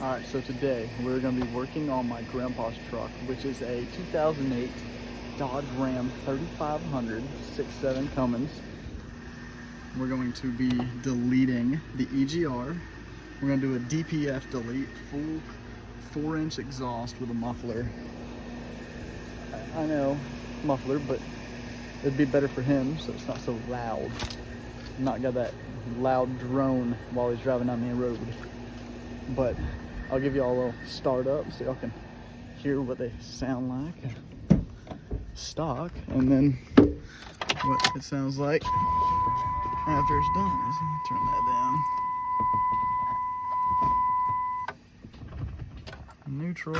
Alright, so today we're going to be working on my grandpa's truck, which is a 2008 Dodge Ram 3500 6.7 Cummins. We're going to be deleting the EGR. We're going to do a DPF delete, full 4-inch exhaust with a muffler. I know, muffler, but it'd be better for him so it's not so loud. Not got that loud drone while he's driving down the road. But I'll give you all a little start up so y'all can hear what they sound like stock, and then what it sounds like after it's done. Let me turn that down. Neutral.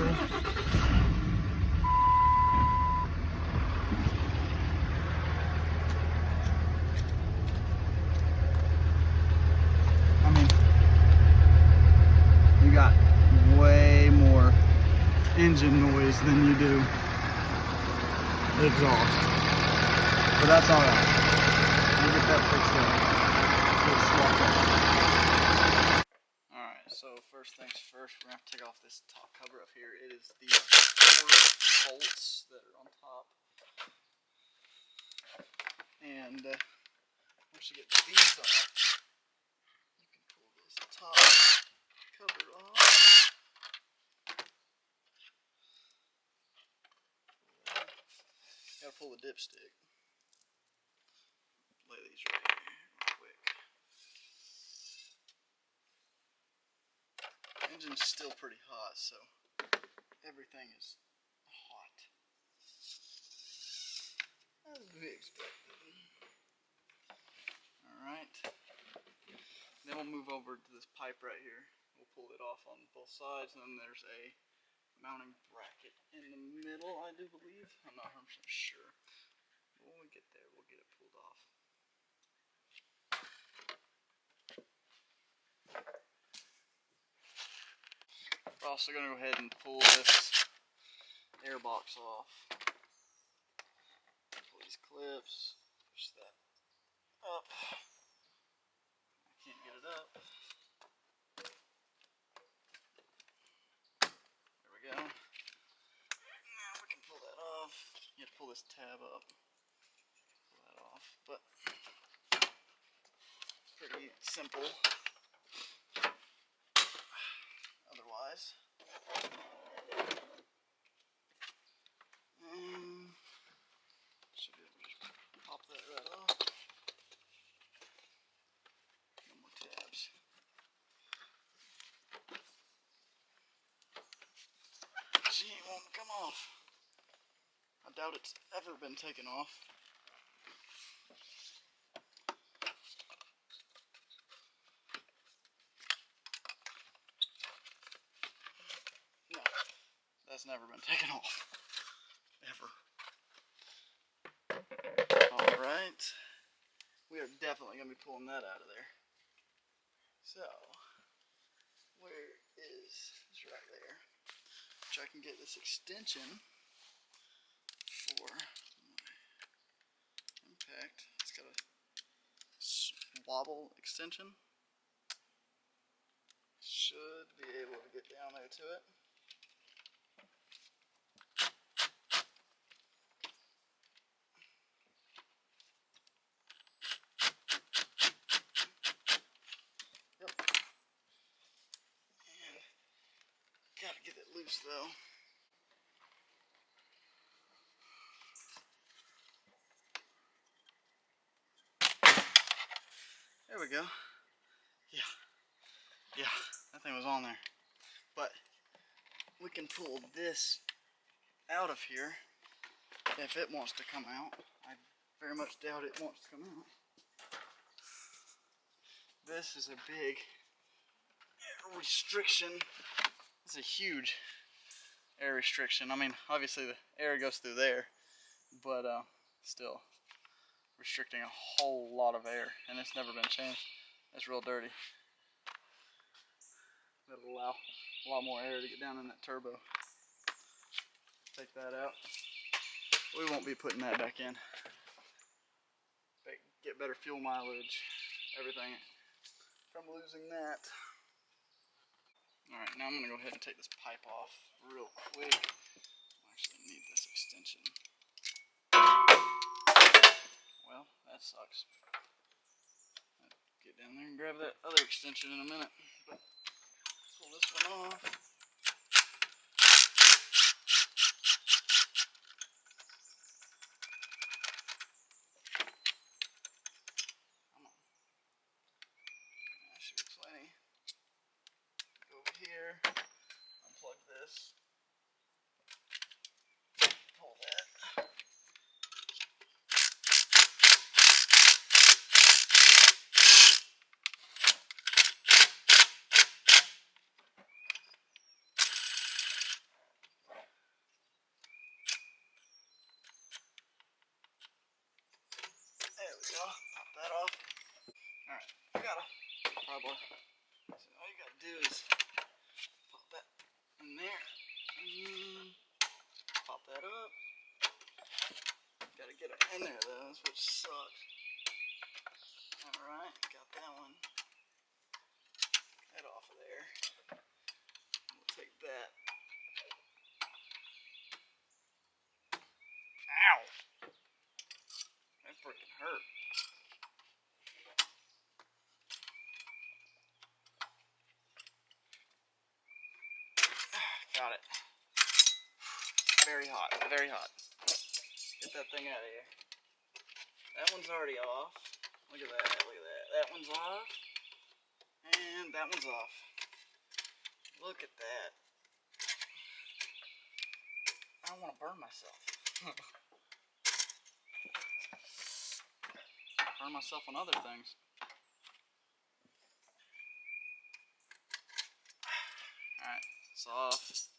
I mean, you got way more engine noise than you do exhaust, but that's all right. We'll get that fixed up. All right, so first things first, we're gonna have to take off this top cover up here. It is these 4 bolts that are on top, and once you get these off, you can pull this top cover off. Gotta pull the dipstick. Lay these right here real quick. The engine's still pretty hot, so everything is hot. As we expected. Alright. Then we'll move over to this pipe right here. We'll pull it off on both sides, and then there's a mounting bracket in the middle, I do believe. I'm not 100% sure. But when we get there, we'll get it pulled off. We're also going to go ahead and pull this air box off. Pull these clips, push that up. I can't get it up. There we go. Now we can pull that off. You have to pull this tab up. Pull that off, but it's pretty simple. Otherwise, should be able to just pop that right off. No more tabs. See, it won't come off. I doubt it's ever been taken off. No, that's never been taken off. Ever. Alright. We are definitely going to be pulling that out of there. So, where is, it's right there. Which I can get this extension for my impact. It's got a wobble extension. Should be able to get down there to it. Yep. And gotta get it loose though. There we go. Yeah, that thing was on there. But we can pull this out of here if it wants to come out. I very much doubt it wants to come out. This is a big air restriction. This is a huge air restriction. I mean, obviously the air goes through there, but still restricting a whole lot of air, and it's never been changed. It's real dirty. That'll allow a lot more air to get down in that turbo. Take that out. We won't be putting that back in. Get better fuel mileage, everything from losing that. Alright, now I'm going to go ahead and take this pipe off real quick. I actually need this extension. Well, that sucks. I'll get down there and grab that other extension in a minute. But pull this one off. Come on. That should be plenty. Go over here. Unplug this. Pull that. There we go. Pop that off. Alright, you got a pry bar. So all you gotta do is pop that in there. And pop that up. Gotta get it in there though, that's what sucks. Alright, got that one. That off of there. We'll take that. Ow! That freaking hurt. Got it. Very hot, very hot. Get that thing out of here. That one's already off. Look at that, look at that. That one's off. And that one's off. Look at that. I don't want to burn myself. Burn myself on other things. Alright, it's off.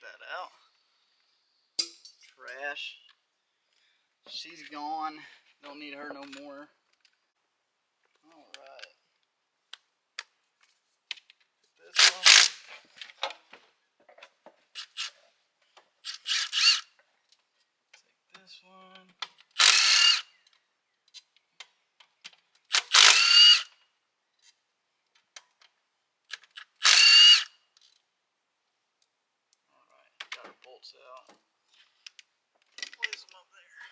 That out. Trash. She's gone. Don't need her no more. Alright. This one. Take this one. Got her bolts out. Place them up there.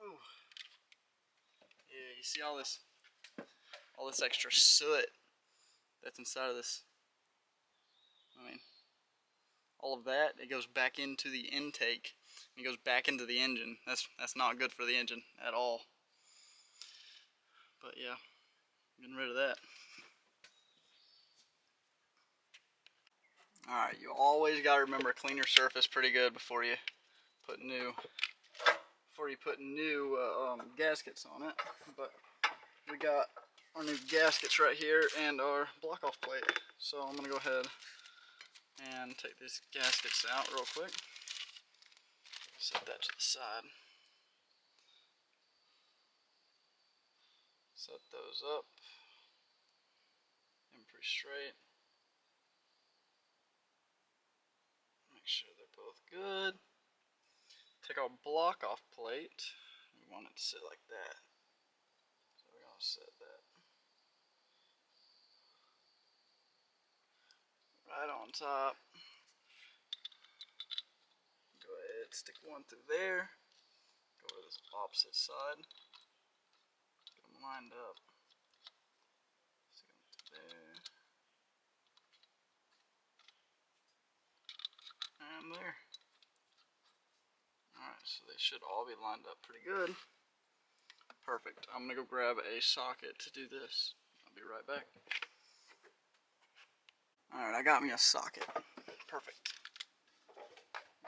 Ooh. Yeah, you see all this extra soot that's inside of this. I mean, all of that, it goes back into the intake. It goes back into the engine. That's not good for the engine at all. But yeah, getting rid of that. Alright, you always got to remember clean your surface pretty good before you put new gaskets on it. But we got our new gaskets right here and our block off plate. So I'm going to go ahead and take these gaskets out real quick. Set that to the side. Set those up. And pretty straight. Make sure they're both good. Take our block off plate. We want it to sit like that. So we're going to set that right on top. Go ahead, stick one through there. Go to this opposite side. Get them lined up. Stick them through there. And there. Alright, so they should all be lined up pretty good. Perfect. I'm going to go grab a socket to do this. I'll be right back. Alright, I got me a socket. Perfect.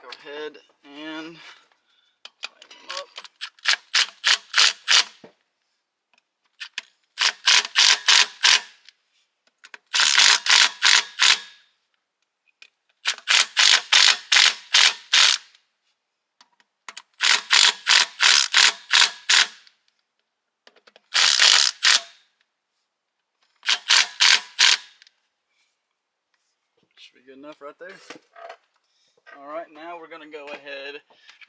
Go ahead and Pretty good enough right there. Alright, now we're going to go ahead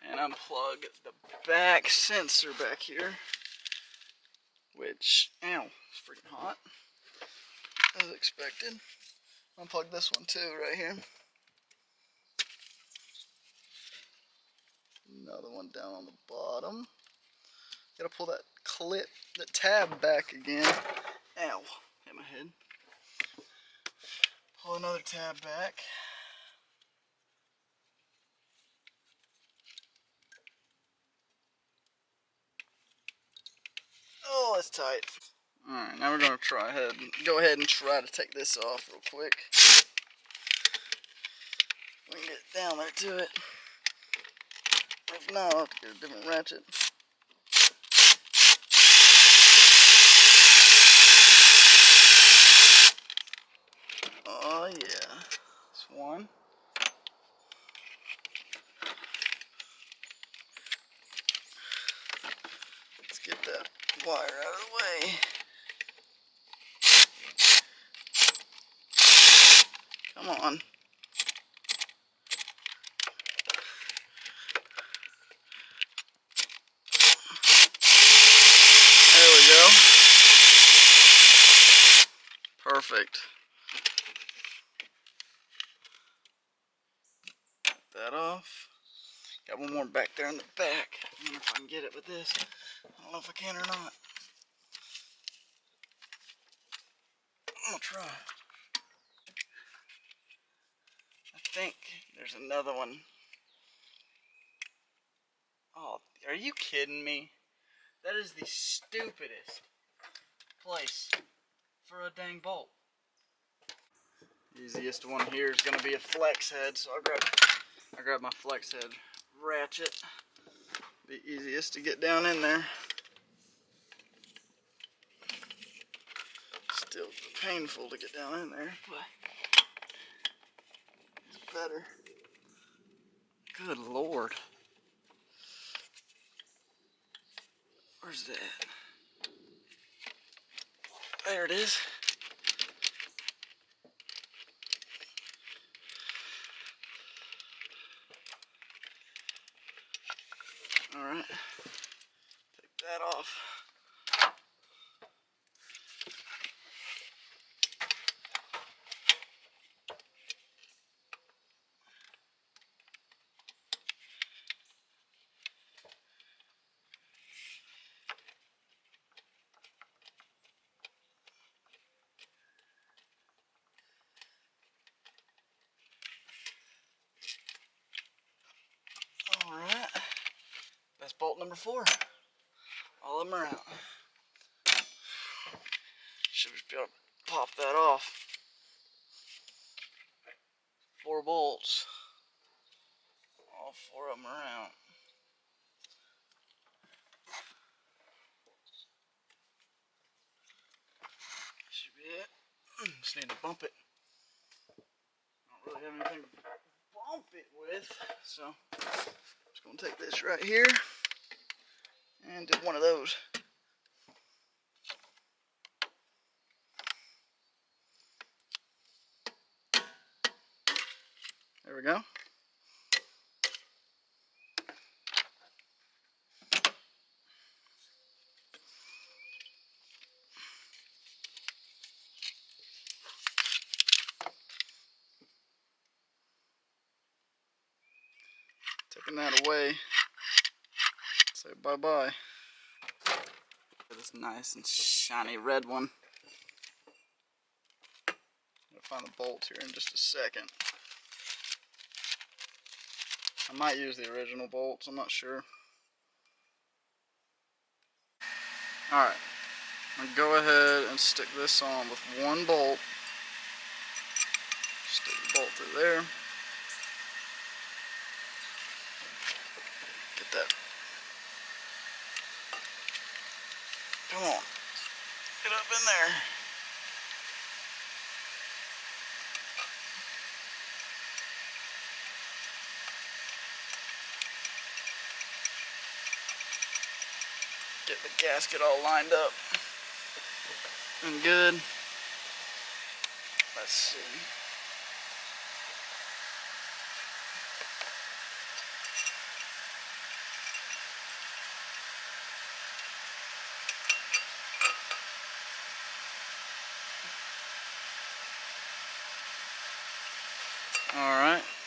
and unplug the back sensor back here. Which, ow, it's freaking hot. As expected. Unplug this one too, right here. Another one down on the bottom. Gotta pull that clip, the tab back again. Ow, hit my head. Pull another tab back. Oh, it's tight. Alright, now we're gonna go ahead and try to take this off real quick. We can get down there to it. If not, I'll have to get a different ratchet. Oh yeah. That's one. Let's get that wire out of the way. Come on. There we go. Perfect. Get that off. Got one more back there in the back. I don't know if I can get it with this. I don't know if I can or not. I'm gonna try. I think there's another one. Oh, are you kidding me? That is the stupidest place for a dang bolt. Easiest one here is gonna be a flex head, so I grab my flex head ratchet. Be easiest to get down in there. Still painful to get down in there, but it's better. Good Lord. Where's that? There it is. Alright. Take that off. Alright. That's bolt number 4. All of them are out. Should be able to pop that off. 4 bolts. All 4 of them are out. Should be it. Just need to bump it. Don't really have anything to bump it with, so I'm just gonna take this right here and do one of those. There we go. Taking that away. Say bye-bye. This nice and shiny red one. I'll find the bolts here in just a second. I might use the original bolts, I'm not sure. Alright, I'm gonna go ahead and stick this on with one bolt. Stick the bolt through there. Get that. Come on. Get up in there. Get the gasket all lined up and good. Let's see.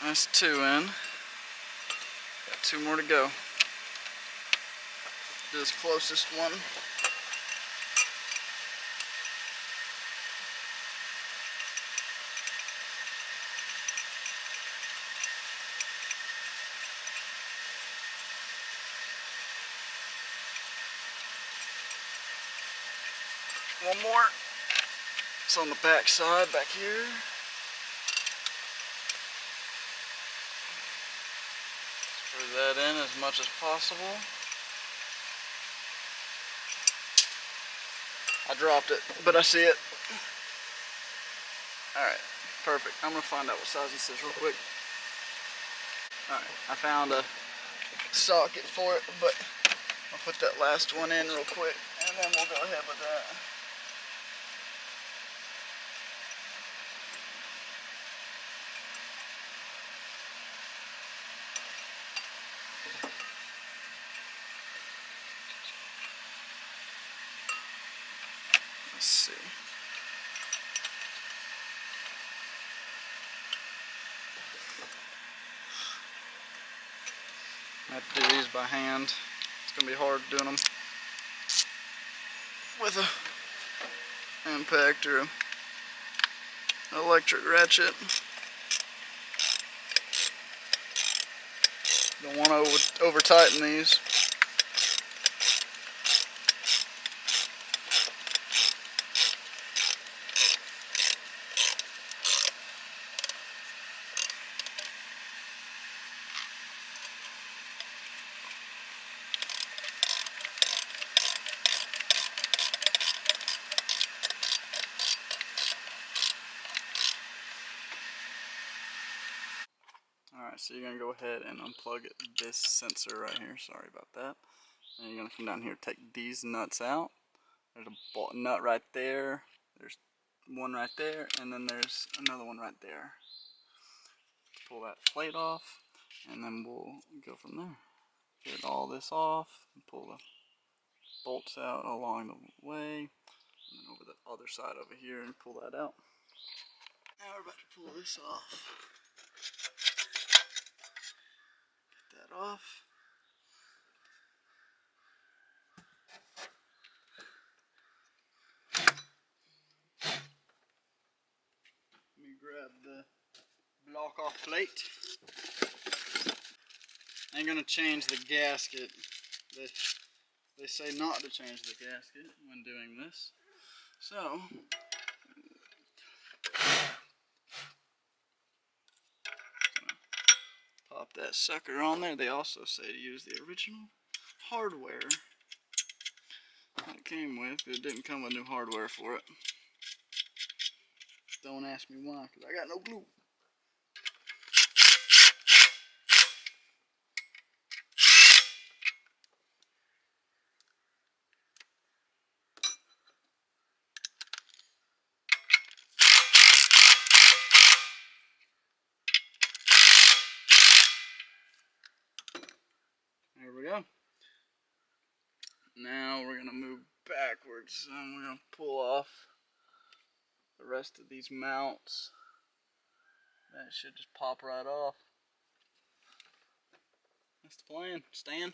That's 2 in. Got 2 more to go. This closest one. One more. It's on the back side back here. Screw that in as much as possible. I dropped it, but I see it. Alright, perfect. I'm gonna find out what size this is real quick. Alright, I found a socket for it, but I'll put that last one in real quick, and then we'll go ahead with that. Let's see. I have to do these by hand. It's gonna be hard doing them with a impact or an electric ratchet. Don't want to over tighten these. Alright, so you're going to go ahead and unplug this sensor right here. Sorry about that. And you're going to come down here, take these nuts out. There's a nut right there. There's one right there. And then there's another one right there. Pull that plate off. And then we'll go from there. Get all this off. And pull the bolts out along the way. And then over the other side over here and pull that out. Now we're about to pull this off. Get that off. Let me grab the block off plate. I'm going to change the gasket. They say not to change the gasket when doing this. So, pop that sucker on there. They also say to use the original hardware that it came with. It didn't come with new hardware for it. Don't ask me why, because I got no glue. There we go. Now we're going to move backwards and we're going to pull off the rest of these mounts. That should just pop right off. That's the plan. Stan.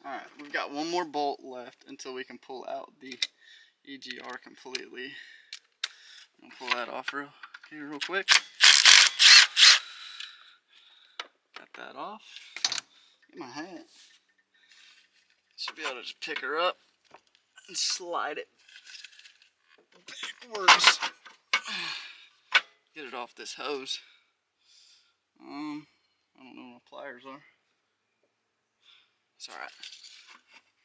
Alright, we've got one more bolt left until we can pull out the EGR completely. I'll pull that off real quick. Got that off. Get my hat. Should be able to just pick her up and slide it backwards. Get it off this hose. I don't know where my pliers are. It's alright.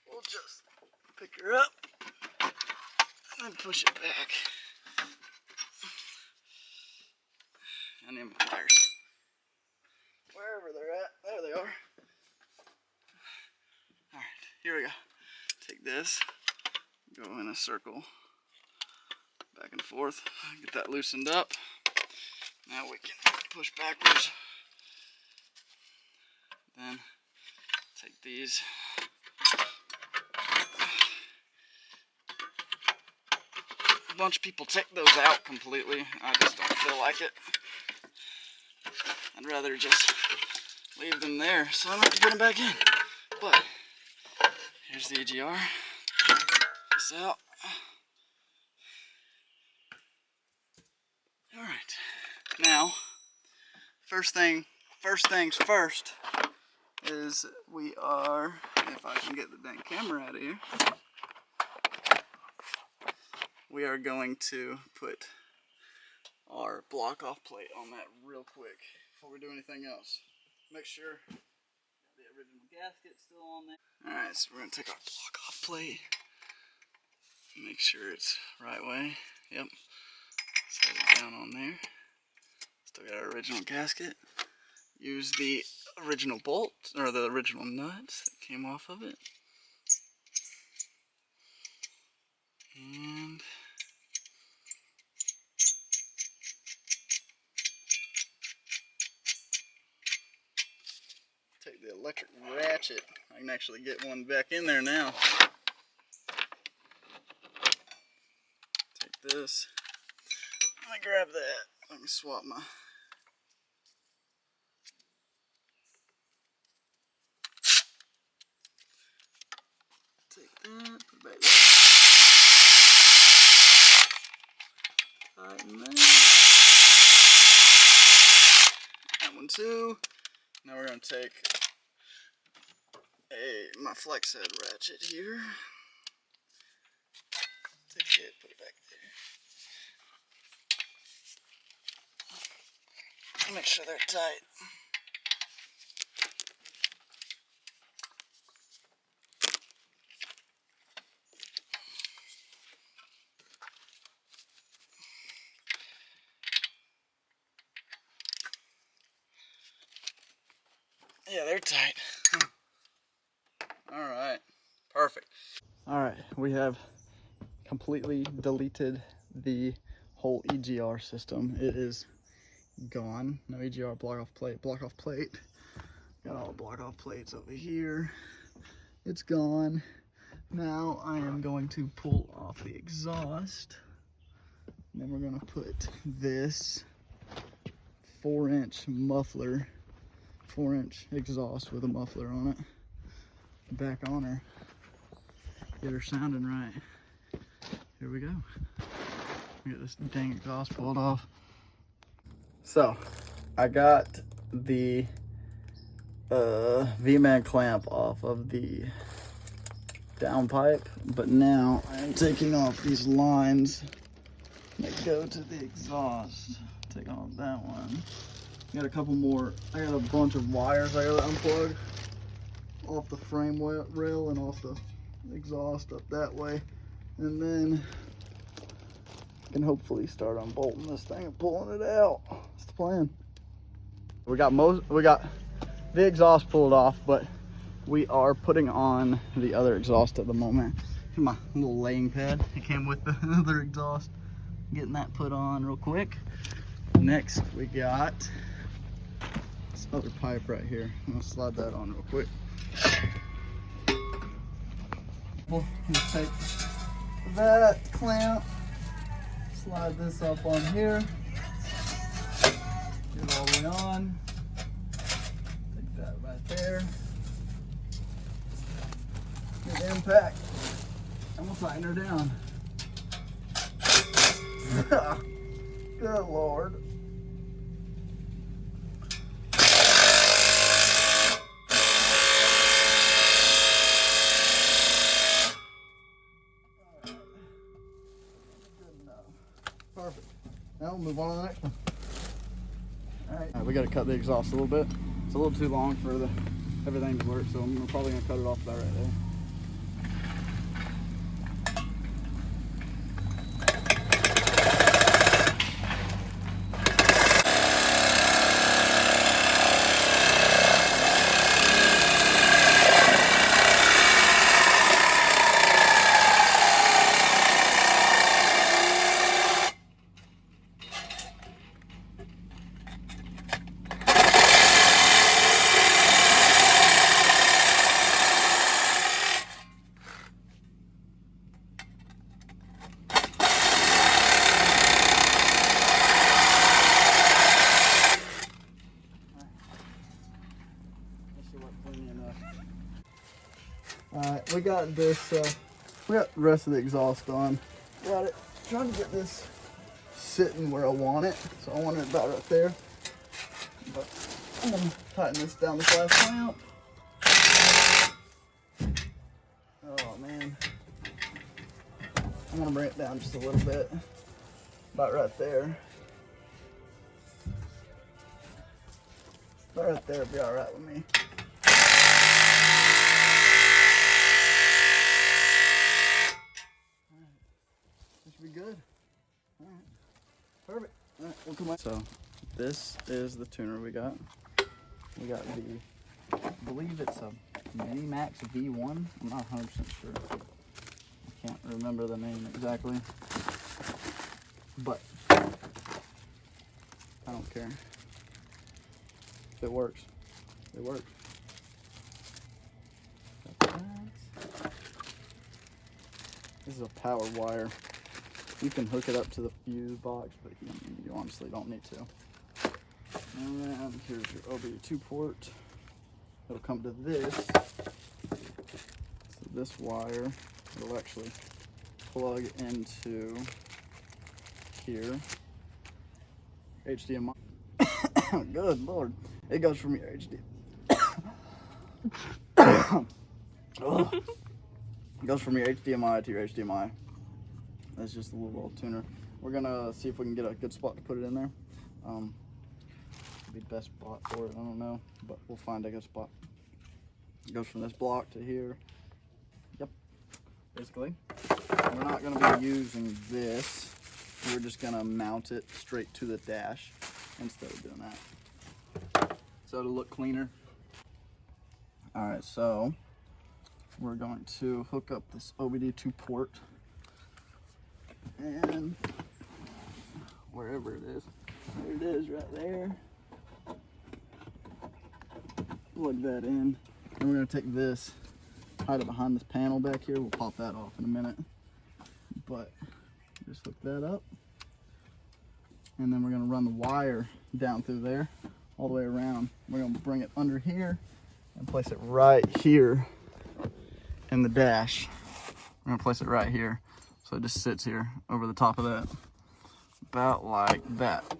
We'll just pick her up and then push it back. I need my pliers. Wherever they're at, there they are. Alright, here we go. Take this, go in a circle, back and forth, get that loosened up. Now we can push backwards. Then take these. bunch of people take those out completely. I just don't feel like it. I'd rather just leave them there so I don't have to put them back in. But here's the EGR. This out. All right. Now, first things first is we are, if I can get the dang camera out of here, we are going to put our block off plate on that real quick before we do anything else. Make sure the original gasket's still on there. Alright, so we're going to take our block off plate, make sure it's right way. Yep, set it down on there. Still got our original gasket. Use the original bolt, or the original nuts that came off of it. And take the electric ratchet. I can actually get one back in there now. Take this. Let me grab that. Let me swap my... Take that, put it back there. Tighten that. That one too. Now we're going to take my flex head ratchet here. Take it, put it back there. Make sure they're tight. Yeah, they're tight. Alright, perfect. Alright, we have completely deleted the whole EGR system. It is gone. No EGR block off plate. Got all the block off plates over here. It's gone. Now I am going to pull off the exhaust. And then we're going to put this 4-inch muffler, 4-inch exhaust with a muffler on it back on her. Get her sounding right. Here we go. Get this dang exhaust pulled off. So I got the V-man clamp off of the downpipe, but now I'm taking off these lines that go to the exhaust. Taking off that one. Got a couple more. I got a bunch of wires I gotta unplug off the frame rail and off the exhaust up that way, and then I can hopefully start unbolting this thing and pulling it out. That's the plan. We got the exhaust pulled off, but we are putting on the other exhaust at the moment. Here's my little laying pad. It came with the other exhaust. Getting that put on real quick. Next, we got this other pipe right here. I'm gonna slide that on real quick. We'll take that clamp, slide this up on here, get it all the way on. Take that right there. Get the impact, and we'll tighten her down. Good Lord. Perfect. Now we'll move on to the next one. All right, we got to cut the exhaust a little bit. It's a little too long for everything to work, so I'm probably gonna cut it off about right there. seemed like plenty enough. Alright, we got this, we got the rest of the exhaust on. Got it. Trying to get this sitting where I want it. So I want it about right there. But I'm going to tighten this down this last clamp. Oh man. I'm going to bring it down just a little bit. About right there. About right there would be alright with me. That should be good. Alright. Perfect. Alright, we'll come back. So this is the tuner we got. We got the, I believe it's a Mini Max V1. I'm not 100% sure. I can't remember the name exactly. But I don't care. If it works, it works. This is a power wire. You can hook it up to the fuse box, but you honestly don't need to. And then here's your OBD2 port. It'll come to this. So this wire will actually plug into here. HDMI. Good Lord. It goes from your It goes from your HDMI to your HDMI. That's just a little tuner. We're gonna see if we can get a good spot to put it in there. Be the best spot for it, I don't know, but we'll find a good spot. It goes from this block to here. Yep, basically. We're not gonna be using this. We're just gonna mount it straight to the dash instead of doing that. So it'll look cleaner. All right, so we're going to hook up this OBD2 port and wherever it is, there it is right there. Plug that in, and we're gonna take this, hide it behind this panel back here. We'll pop that off in a minute, but just hook that up, and then we're gonna run the wire down through there, all the way around. We're gonna bring it under here and place it right here in the dash. We're gonna place it right here, so it just sits here over the top of that, about like that.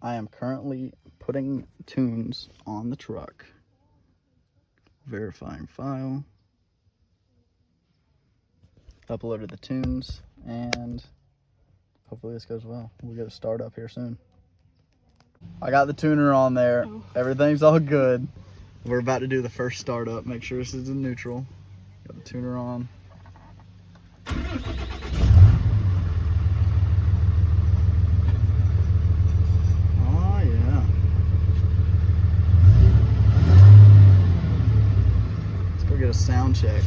I am currently putting tunes on the truck. Verifying file. Uploaded the tunes, and hopefully this goes well. We'll get a start up here soon. I got the tuner on there. Everything's all good. We're about to do the first startup. Make sure this is in neutral. Got the tuner on. Oh yeah. Let's go get a sound check.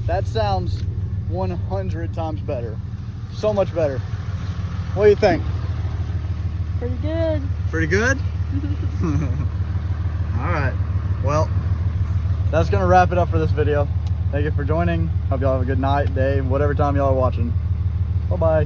That sounds 100 times better. So much better. What do you think? Pretty good. Pretty good? All right. Well, that's going to wrap it up for this video. Thank you for joining. Hope y'all have a good night, day, whatever time y'all are watching. Bye-bye.